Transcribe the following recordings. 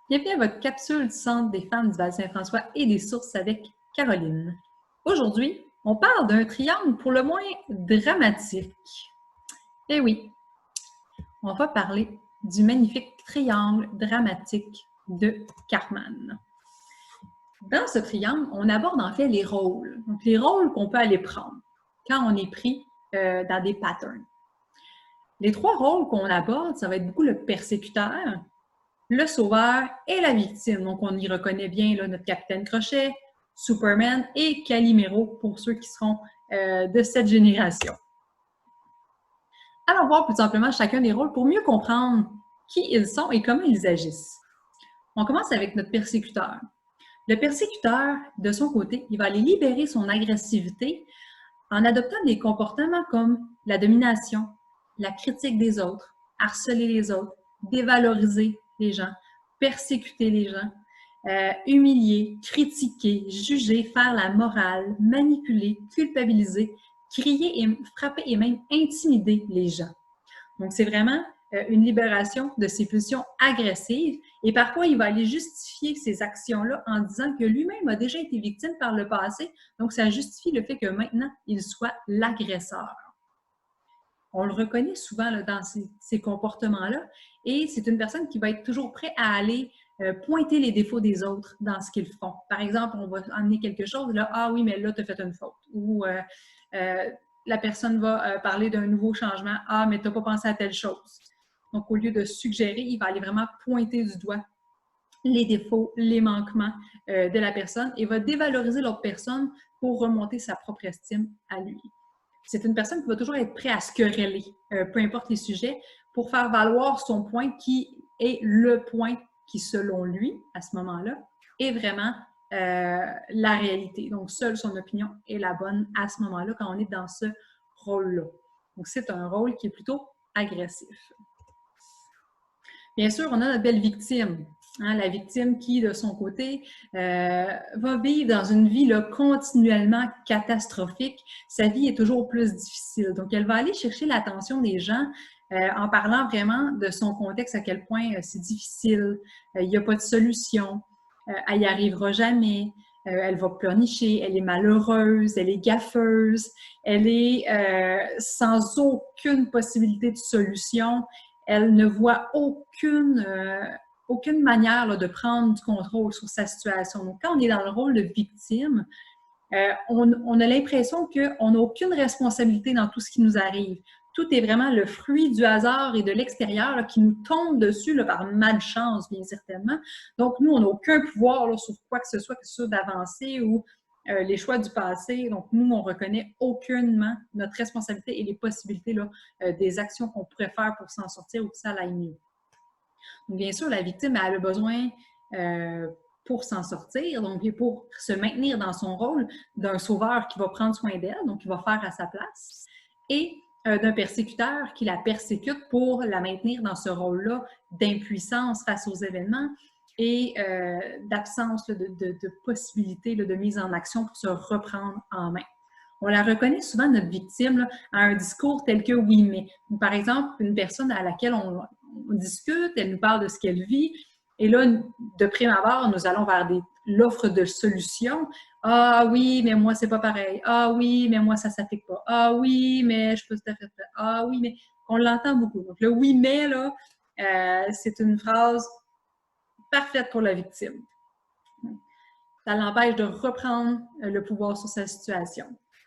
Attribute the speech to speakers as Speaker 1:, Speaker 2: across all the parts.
Speaker 1: Bienvenue à votre capsule du Centre des femmes du Val-Saint-François et des sources avec Caroline. Aujourd'hui, on parle d'un triangle pour le moins dramatique. Eh oui, on va parler du magnifique triangle dramatique de Karpman. Dans ce triangle, on aborde en fait les rôles. Donc, les rôles qu'on peut aller prendre quand on est pris dans des patterns. Les trois rôles qu'on aborde, ça va être beaucoup le persécuteur, le sauveur et la victime. Donc, on y reconnaît bien là, notre Capitaine Crochet, Superman et Calimero pour ceux qui seront de cette génération. Allons voir plus simplement chacun des rôles pour mieux comprendre qui ils sont et comment ils agissent. On commence avec notre persécuteur. Le persécuteur, de son côté, il va aller libérer son agressivité en adoptant des comportements comme la domination, la critique des autres, harceler les autres, dévaloriser les gens, persécuter les gens, humilier, critiquer, juger, faire la morale, manipuler, culpabiliser, crier et frapper et même intimider les gens. Donc, c'est vraiment une libération de ses pulsions agressives et parfois, il va aller justifier ces actions-là en disant que lui-même a déjà été victime par le passé, donc ça justifie le fait que maintenant, il soit l'agresseur. On le reconnaît souvent là, dans ces comportements-là et c'est une personne qui va être toujours prête à aller pointer les défauts des autres dans ce qu'ils font. Par exemple, on va amener quelque chose, là, ah oui, mais là, tu as fait une faute. Ou la personne va parler d'un nouveau changement, ah, mais tu n'as pas pensé à telle chose. Donc, au lieu de suggérer, il va aller vraiment pointer du doigt les défauts, les manquements de la personne et va dévaloriser l'autre personne pour remonter sa propre estime à lui. C'est une personne qui va toujours être prête à se quereller, peu importe les sujets, pour faire valoir son point qui est le point qui, selon lui, à ce moment-là, est vraiment la réalité. Donc, seule son opinion est la bonne à ce moment-là, quand on est dans ce rôle-là. Donc, c'est un rôle qui est plutôt agressif. Bien sûr, on a notre belle victime. Hein, la victime qui, de son côté, va vivre dans une vie là, continuellement catastrophique. Sa vie est toujours plus difficile. Donc, elle va aller chercher l'attention des gens en parlant vraiment de son contexte, à quel point c'est difficile, il n'y a pas de solution, elle n'y arrivera jamais, elle va pleurnicher, elle est malheureuse, elle est gaffeuse, elle est sans aucune possibilité de solution. Elle ne voit aucune manière là, de prendre du contrôle sur sa situation. Donc, quand on est dans le rôle de victime, on a l'impression qu'on n'a aucune responsabilité dans tout ce qui nous arrive. Tout est vraiment le fruit du hasard et de l'extérieur là, qui nous tombe dessus là, par malchance, bien certainement. Donc, nous, on n'a aucun pouvoir là, sur quoi que ce soit d'avancer ou les choix du passé. Donc, nous, on reconnaît aucunement notre responsabilité et les possibilités là, des actions qu'on pourrait faire pour s'en sortir ou que ça aille mieux. Donc, bien sûr, la victime, elle a besoin, pour s'en sortir, donc pour se maintenir dans son rôle d'un sauveur qui va prendre soin d'elle, donc qui va faire à sa place, et d'un persécuteur qui la persécute pour la maintenir dans ce rôle-là d'impuissance face aux événements et d'absence de possibilité de mise en action pour se reprendre en main. On la reconnaît souvent, notre victime, là, à un discours tel que « oui, mais ». Par exemple, une personne à laquelle on discute, elle nous parle de ce qu'elle vit, et là, de prime abord, nous allons vers l'offre de solutions. « Ah oui, mais moi, c'est pas pareil. Ah oui, mais moi, ça s'applique pas. Ah oui, mais je peux tout à fait faire. Ah oui, mais… » On l'entend beaucoup. Donc, le « oui, mais », là, c'est une phrase parfaite pour la victime. Ça l'empêche de reprendre le pouvoir sur sa situation.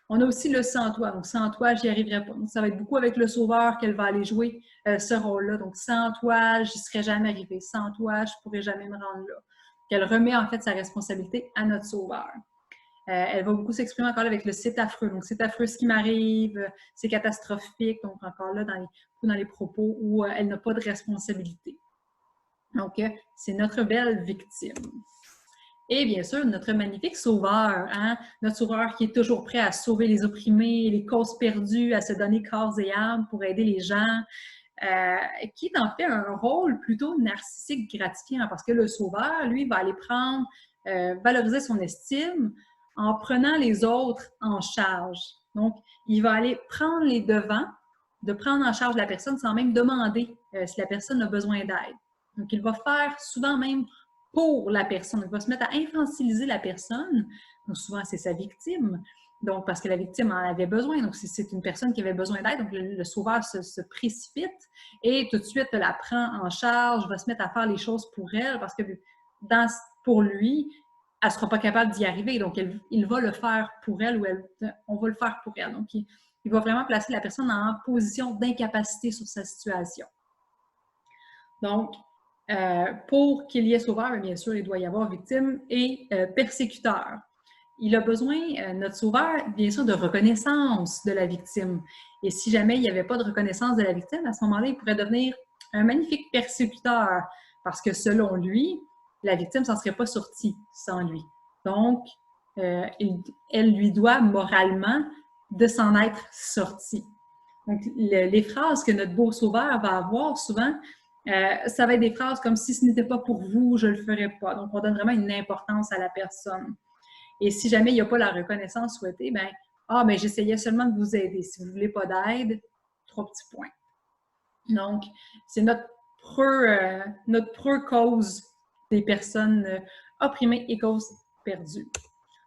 Speaker 1: On a aussi le « sans toi ». Donc, sans toi, j'y arriverai pas. Donc, ça va être beaucoup avec le sauveur qu'elle va aller jouer ce rôle-là. Donc, sans toi, j'y serais jamais arrivée. Sans toi, je pourrais jamais me rendre là. Qu'elle remet en fait sa responsabilité à notre sauveur. Elle va beaucoup s'exprimer encore avec le « c'est affreux ». Donc, c'est affreux ce qui m'arrive, c'est catastrophique. Donc, encore là, dans les propos où elle n'a pas de responsabilité. Donc, c'est notre belle victime. Et bien sûr, notre magnifique sauveur, hein? Notre sauveur qui est toujours prêt à sauver les opprimés, les causes perdues, à se donner corps et âme pour aider les gens, qui est en fait un rôle plutôt narcissique gratifiant parce que le sauveur, lui, va aller prendre, valoriser son estime en prenant les autres en charge. Donc, il va aller prendre les devants, de prendre en charge la personne sans même demander si la personne a besoin d'aide. Donc, il va faire souvent même pour la personne. Il va se mettre à infantiliser la personne. Donc, souvent, c'est sa victime. Donc, parce que la victime en avait besoin. Donc, c'est une personne qui avait besoin d'aide. Donc, le sauveur se précipite et tout de suite la prend en charge, va se mettre à faire les choses pour elle parce que pour lui, elle ne sera pas capable d'y arriver. Donc, il va le faire pour elle ou on va le faire pour elle. Donc, il va vraiment placer la personne en position d'incapacité sur sa situation. Donc, pour qu'il y ait sauveur, bien sûr, il doit y avoir victime et persécuteur. Il a besoin, notre sauveur, bien sûr, de reconnaissance de la victime. Et si jamais il n'y avait pas de reconnaissance de la victime, à ce moment-là, il pourrait devenir un magnifique persécuteur parce que selon lui, la victime ne s'en serait pas sortie sans lui. Donc, elle lui doit moralement de s'en être sortie. Donc, les phrases que notre beau sauveur va avoir souvent, ça va être des phrases comme « si ce n'était pas pour vous, je ne le ferais pas ». Donc, on donne vraiment une importance à la personne. Et si jamais il n'y a pas la reconnaissance souhaitée, ben j'essayais seulement de vous aider. Si vous ne voulez pas d'aide, 3 petits points. Donc, c'est notre preux cause des personnes opprimées et cause perdue.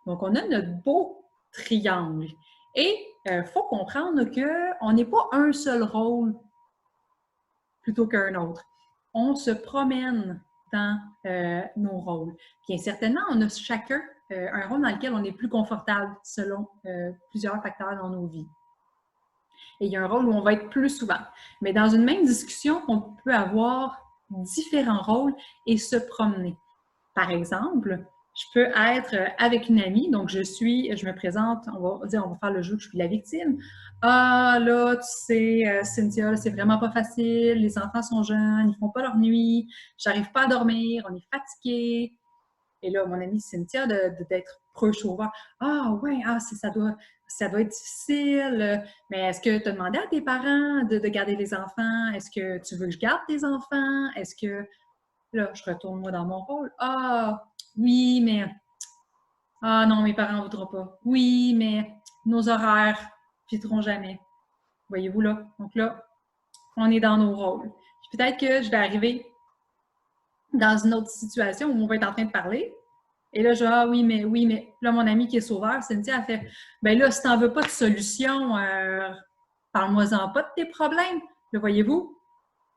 Speaker 1: Donc, on a notre beau triangle. Et il faut comprendre qu'on n'est pas un seul rôle plutôt qu'un autre. On se promène dans nos rôles. Bien certainement, on a chacun un rôle dans lequel on est plus confortable selon plusieurs facteurs dans nos vies. Et il y a un rôle où on va être plus souvent. Mais dans une même discussion, on peut avoir différents rôles et se promener. Par exemple, je peux être avec une amie, donc je me présente, on va faire le jeu que je suis la victime. Ah, là, tu sais, Cynthia, là, c'est vraiment pas facile, les enfants sont jeunes, ils font pas leur nuit, j'arrive pas à dormir, on est fatigué. Et là, mon amie Cynthia, d'être pro-sauveur. Ah, ouais, ça doit être difficile, mais est-ce que tu as demandé à tes parents de garder les enfants? Est-ce que tu veux que je garde tes enfants? Est-ce que. Là, je retourne moi dans mon rôle. Ah, oui, mais. Ah non, mes parents ne voudront pas. Oui, mais nos horaires ne fiteront jamais. Voyez-vous là? Donc là, on est dans nos rôles. Puis peut-être que je vais arriver dans une autre situation où on va être en train de parler. Et là, je dis, ah oui, mais. Là, mon ami qui est sauveur, Cynthia, elle fait, ben là, si tu n'en veux pas de solution, parle-moi-en pas de tes problèmes. Là, voyez-vous,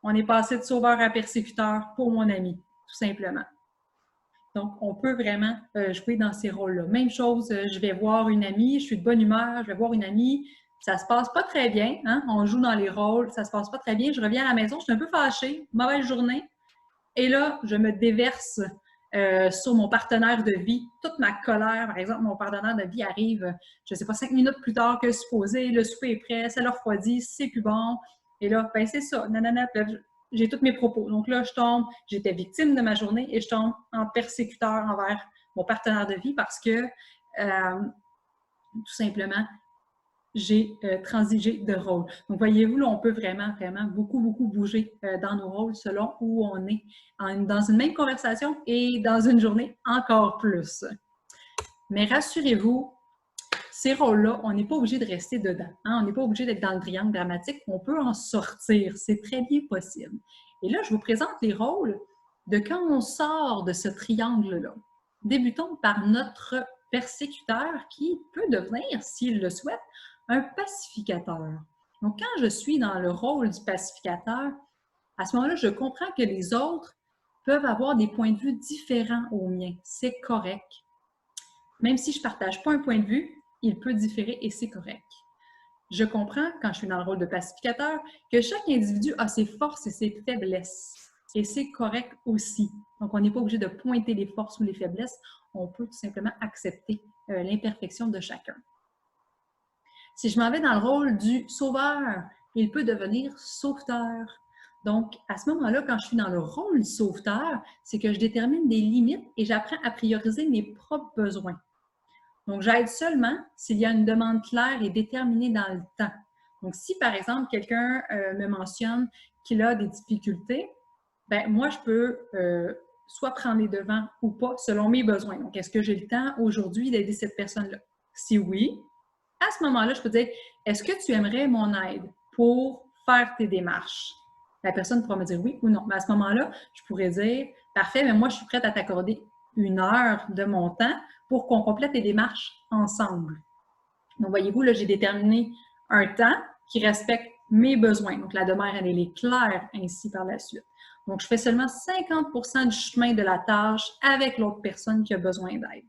Speaker 1: on est passé de sauveur à persécuteur pour mon ami, tout simplement. Donc, on peut vraiment jouer dans ces rôles-là. Même chose, je vais voir une amie, je suis de bonne humeur, je vais voir une amie, ça se passe pas très bien, hein? On joue dans les rôles, ça se passe pas très bien, je reviens à la maison, je suis un peu fâchée, mauvaise journée, et là, je me déverse sur mon partenaire de vie, toute ma colère. Par exemple, mon partenaire de vie arrive, je ne sais pas, 5 minutes plus tard que supposé, le souper est prêt, ça leur refroidit, c'est plus bon. Et là, ben c'est ça, nanana, j'ai tous mes propos. Donc là, j'étais victime de ma journée et je tombe en persécuteur envers mon partenaire de vie parce que, tout simplement, j'ai transigé de rôle. Donc, voyez-vous, là, on peut vraiment, vraiment beaucoup bouger dans nos rôles selon où on est dans une même conversation et dans une journée encore plus. Mais rassurez-vous, ces rôles-là, on n'est pas obligé de rester dedans. Hein? On n'est pas obligé d'être dans le triangle dramatique. On peut en sortir. C'est très bien possible. Et là, je vous présente les rôles de quand on sort de ce triangle-là. Débutons par notre persécuteur qui peut devenir, s'il le souhaite, un pacificateur. Donc, quand je suis dans le rôle du pacificateur, à ce moment-là, je comprends que les autres peuvent avoir des points de vue différents aux miens. C'est correct. Même si je ne partage pas un point de vue, il peut différer et c'est correct. Je comprends, quand je suis dans le rôle de pacificateur, que chaque individu a ses forces et ses faiblesses. Et c'est correct aussi. Donc, on n'est pas obligé de pointer les forces ou les faiblesses. On peut tout simplement accepter l'imperfection de chacun. Si je m'en vais dans le rôle du sauveur, il peut devenir sauveteur. Donc, à ce moment-là, quand je suis dans le rôle du sauveteur, c'est que je détermine des limites et j'apprends à prioriser mes propres besoins. Donc, j'aide seulement s'il y a une demande claire et déterminée dans le temps. Donc, si, par exemple, quelqu'un me mentionne qu'il a des difficultés, ben moi, je peux soit prendre les devants ou pas selon mes besoins. Donc, est-ce que j'ai le temps aujourd'hui d'aider cette personne-là? Si oui, à ce moment-là, je peux dire, est-ce que tu aimerais mon aide pour faire tes démarches? La personne pourra me dire oui ou non. Mais à ce moment-là, je pourrais dire, parfait, mais moi, je suis prête à t'accorder 1 heure de mon temps pour qu'on complète les démarches ensemble. Donc, voyez-vous, là, j'ai déterminé un temps qui respecte mes besoins. Donc, la demande, elle est claire ainsi par la suite. Donc, je fais seulement 50% du chemin de la tâche avec l'autre personne qui a besoin d'aide.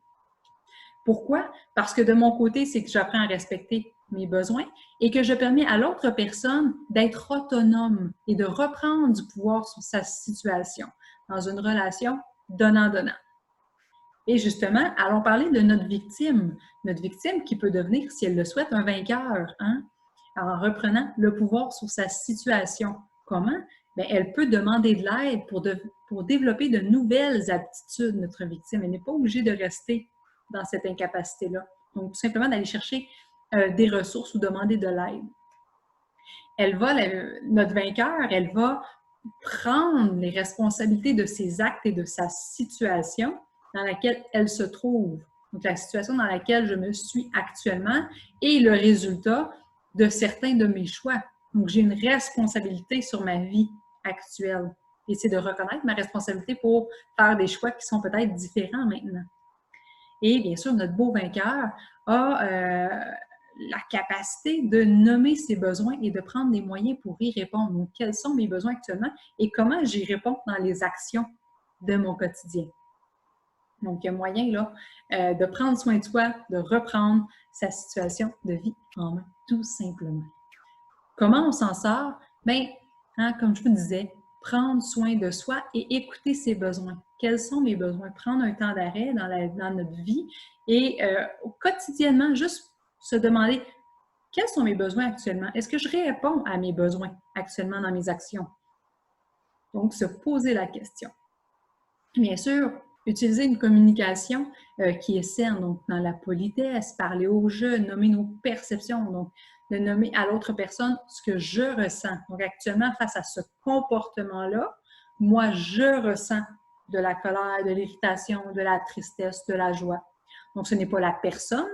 Speaker 1: Pourquoi? Parce que de mon côté, c'est que j'apprends à respecter mes besoins et que je permets à l'autre personne d'être autonome et de reprendre du pouvoir sur sa situation dans une relation donnant-donnant. Et justement, allons parler de notre victime. Notre victime qui peut devenir, si elle le souhaite, un vainqueur, hein? En reprenant le pouvoir sur sa situation. Comment? Bien, elle peut demander de l'aide pour développer de nouvelles aptitudes, notre victime. Elle n'est pas obligée de rester dans cette incapacité-là. Donc, tout simplement d'aller chercher des ressources ou demander de l'aide. Notre vainqueur, elle va prendre les responsabilités de ses actes et de sa situation dans laquelle elle se trouve. Donc, la situation dans laquelle je me suis actuellement et le résultat de certains de mes choix. Donc, j'ai une responsabilité sur ma vie actuelle. Et c'est de reconnaître ma responsabilité pour faire des choix qui sont peut-être différents maintenant. Et bien sûr, notre beau vainqueur a la capacité de nommer ses besoins et de prendre des moyens pour y répondre. Donc, quels sont mes besoins actuellement et comment j'y réponds dans les actions de mon quotidien. Donc, il y a moyen là, de prendre soin de soi, de reprendre sa situation de vie en main, tout simplement. Comment on s'en sort? Bien, hein, comme je vous disais, prendre soin de soi et écouter ses besoins. Quels sont mes besoins? Prendre un temps d'arrêt dans notre vie et quotidiennement, juste se demander quels sont mes besoins actuellement? Est-ce que je réponds à mes besoins actuellement dans mes actions? Donc, se poser la question. Bien sûr, utiliser une communication qui est saine, donc dans la politesse, parler aux jeunes, nommer nos perceptions, donc de nommer à l'autre personne ce que je ressens. Donc actuellement, face à ce comportement-là, moi, je ressens de la colère, de l'irritation, de la tristesse, de la joie. Donc ce n'est pas la personne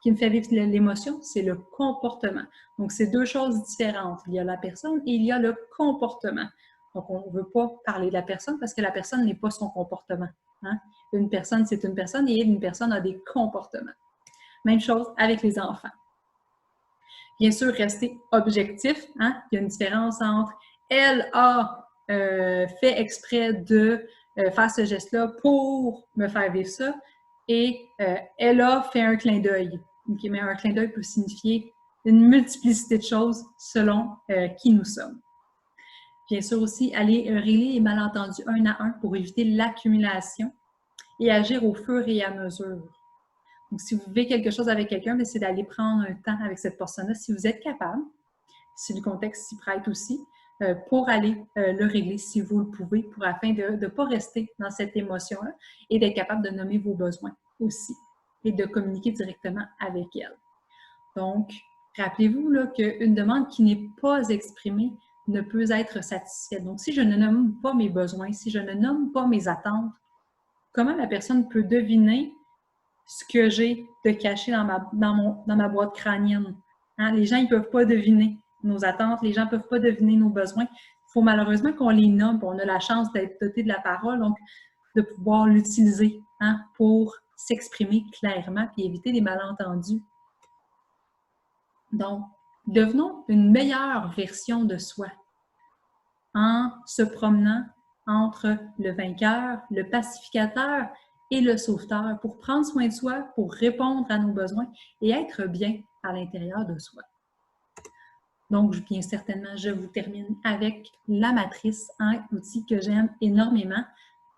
Speaker 1: qui me fait vivre l'émotion, c'est le comportement. Donc c'est deux choses différentes. Il y a la personne et il y a le comportement. Donc, on ne veut pas parler de la personne parce que la personne n'est pas son comportement. Hein? Une personne, c'est une personne et une personne a des comportements. Même chose avec les enfants. Bien sûr, rester objectif. Hein? Il y a une différence entre elle a fait exprès de faire ce geste-là pour me faire vivre ça et elle a fait un clin d'œil. Okay, mais un clin d'œil peut signifier une multiplicité de choses selon qui nous sommes. Bien sûr aussi, aller régler les malentendus 1 à 1 pour éviter l'accumulation et agir au fur et à mesure. Donc, si vous vivez quelque chose avec quelqu'un, c'est d'aller prendre un temps avec cette personne-là, si vous êtes capable, si le contexte s'y prête aussi, pour aller le régler si vous le pouvez, afin de ne pas rester dans cette émotion-là et d'être capable de nommer vos besoins aussi et de communiquer directement avec elle. Donc, rappelez-vous qu'une demande qui n'est pas exprimée ne peut être satisfaite. Donc, si je ne nomme pas mes besoins, si je ne nomme pas mes attentes, comment la personne peut deviner ce que j'ai de caché dans ma boîte crânienne? Hein? Les gens, ils ne peuvent pas deviner nos attentes, les gens ne peuvent pas deviner nos besoins. Il faut malheureusement qu'on les nomme. On a la chance d'être doté de la parole, donc de pouvoir l'utiliser pour s'exprimer clairement et éviter les malentendus. Donc, devenons une meilleure version de soi en se promenant entre le vainqueur, le pacificateur et le sauveteur pour prendre soin de soi, pour répondre à nos besoins et être bien à l'intérieur de soi. Donc, bien certainement, je vous termine avec la matrice, un outil que j'aime énormément.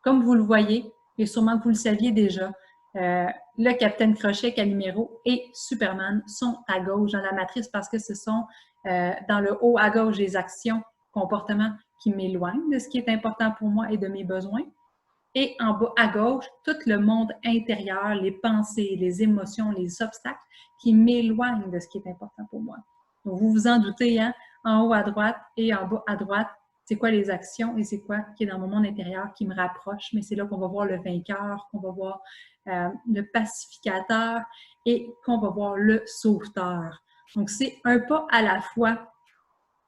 Speaker 1: Comme vous le voyez, et sûrement que vous le saviez déjà, le Capitaine Crochet, Calimero et Superman sont à gauche dans la matrice parce que ce sont dans le haut à gauche les actions, comportements qui m'éloignent de ce qui est important pour moi et de mes besoins. Et en bas à gauche, tout le monde intérieur, les pensées, les émotions, les obstacles qui m'éloignent de ce qui est important pour moi. Donc, vous vous en doutez, hein? En haut à droite et en bas à droite, c'est quoi les actions et c'est quoi qui est dans mon monde intérieur qui me rapproche. Mais c'est là qu'on va voir le vainqueur, qu'on va voir le pacificateur et qu'on va voir le sauveteur. Donc, c'est un pas à la fois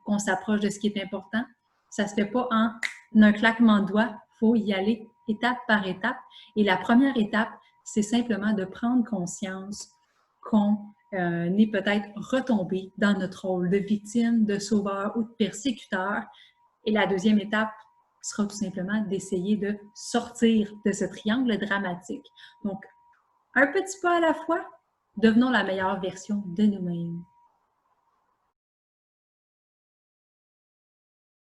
Speaker 1: qu'on s'approche de ce qui est important. Ça se fait pas en un claquement de doigts. Il faut y aller étape par étape. Et la première étape, c'est simplement de prendre conscience qu'on est peut-être retombé dans notre rôle de victime, de sauveur ou de persécuteur. Et la deuxième étape sera tout simplement d'essayer de sortir de ce triangle dramatique. Donc, un petit pas à la fois, devenons la meilleure version de nous-mêmes.